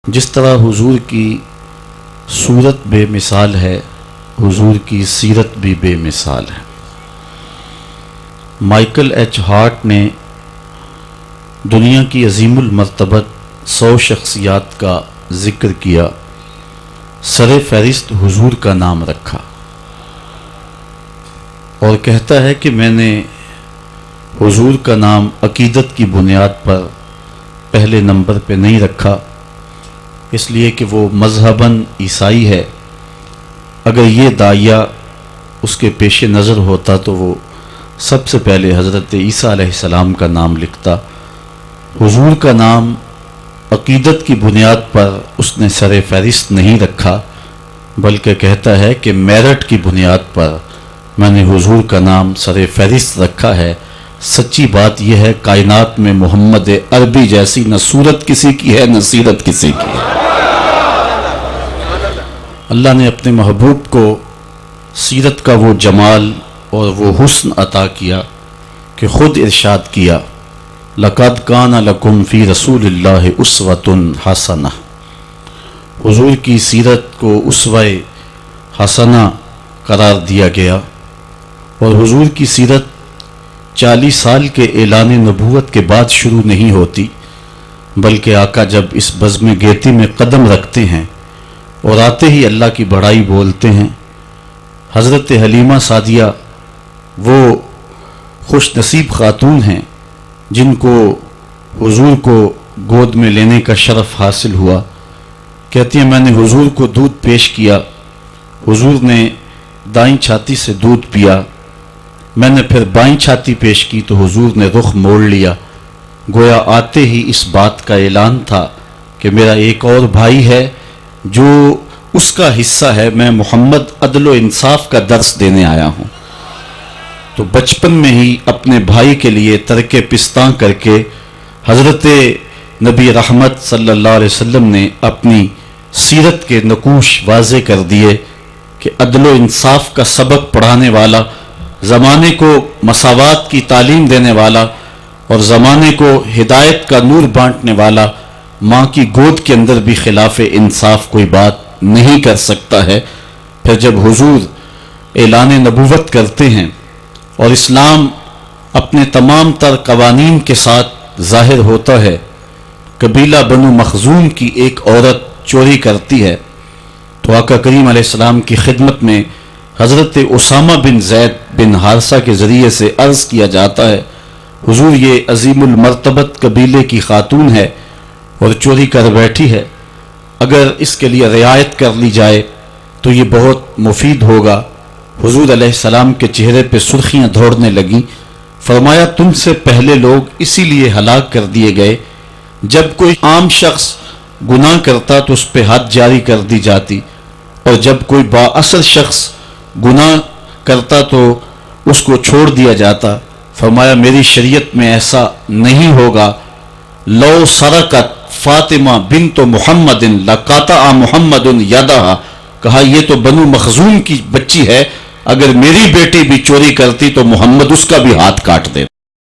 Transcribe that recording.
جس طرح حضور کی صورت بے مثال ہے، حضور کی سیرت بھی بے مثال ہے۔ مائیکل ایچ ہارٹ نے دنیا کی عظیم المرتبت 100 شخصیات کا ذکر کیا، سر فہرست حضور کا نام رکھا اور کہتا ہے کہ میں نے حضور کا نام عقیدت کی بنیاد پر پہلے نمبر پہ نہیں رکھا، اس لیے کہ وہ مذہباً عیسائی ہے۔ اگر یہ داعیہ اس کے پیش نظر ہوتا تو وہ سب سے پہلے حضرت عیسیٰ علیہ السلام کا نام لکھتا۔ حضور کا نام عقیدت کی بنیاد پر اس نے سر فہرست نہیں رکھا، بلکہ کہتا ہے کہ میرٹ کی بنیاد پر میں نے حضور کا نام سر فہرست رکھا ہے۔ سچی بات یہ ہے، کائنات میں محمد عربی جیسی نہ صورت کسی کی ہے نہ سیرت کسی کی ہے۔ اللہ نے اپنے محبوب کو سیرت کا وہ جمال اور وہ حسن عطا کیا کہ خود ارشاد کیا، لَقَدْ كَانَ لَكُمْ فِي رَسُولِ اللَّهِ أُسْوَةٌ حَسَنَةٌ۔ حضور کی سیرت کو اسوہ حسنہ قرار دیا گیا، اور حضور کی سیرت 40 سال کے اعلان نبوت کے بعد شروع نہیں ہوتی، بلکہ آقا جب اس بزم گیتی میں قدم رکھتے ہیں اور آتے ہی اللہ کی بڑائی بولتے ہیں۔ حضرت حلیمہ سعدیہ وہ خوش نصیب خاتون ہیں جن کو حضور کو گود میں لینے کا شرف حاصل ہوا۔ کہتی ہیں میں نے حضور کو دودھ پیش کیا، حضور نے دائیں چھاتی سے دودھ پیا، میں نے پھر بائیں چھاتی پیش کی تو حضور نے رخ موڑ لیا۔ گویا آتے ہی اس بات کا اعلان تھا کہ میرا ایک اور بھائی ہے جو اس کا حصہ ہے، میں محمد عدل و انصاف کا درس دینے آیا ہوں۔ تو بچپن میں ہی اپنے بھائی کے لیے ترک پستاں کر کے حضرت نبی رحمت صلی اللہ علیہ وسلم نے اپنی سیرت کے نقوش واضح کر دیے کہ عدل و انصاف کا سبق پڑھانے والا، زمانے کو مساوات کی تعلیم دینے والا اور زمانے کو ہدایت کا نور بانٹنے والا، ماں کی گود کے اندر بھی خلاف انصاف کوئی بات نہیں کر سکتا ہے۔ پھر جب حضور اعلان نبوت کرتے ہیں اور اسلام اپنے تمام تر قوانین کے ساتھ ظاہر ہوتا ہے، قبیلہ بنو مخزوم کی ایک عورت چوری کرتی ہے تو آقا کریم علیہ السلام کی خدمت میں حضرت اسامہ بن زید بن حارثہ کے ذریعے سے عرض کیا جاتا ہے، حضور یہ عظیم المرتبت قبیلے کی خاتون ہے اور چوری کر بیٹھی ہے، اگر اس کے لیے رعایت کر لی جائے تو یہ بہت مفید ہوگا۔ حضور علیہ السلام کے چہرے پہ سرخیاں دوڑنے لگیں، فرمایا تم سے پہلے لوگ اسی لیے ہلاک کر دیے گئے، جب کوئی عام شخص گناہ کرتا تو اس پہ حد جاری کر دی جاتی، اور جب کوئی بااثر شخص گناہ کرتا تو اس کو چھوڑ دیا جاتا۔ فرمایا میری شریعت میں ایسا نہیں ہوگا، لو سرقت فاطمہ بنت محمد لقطع محمد یدہا، کہا یہ تو بنو مخزوم کی بچی ہے، اگر میری بیٹی بھی چوری کرتی تو محمد اس کا بھی ہاتھ کاٹ دے۔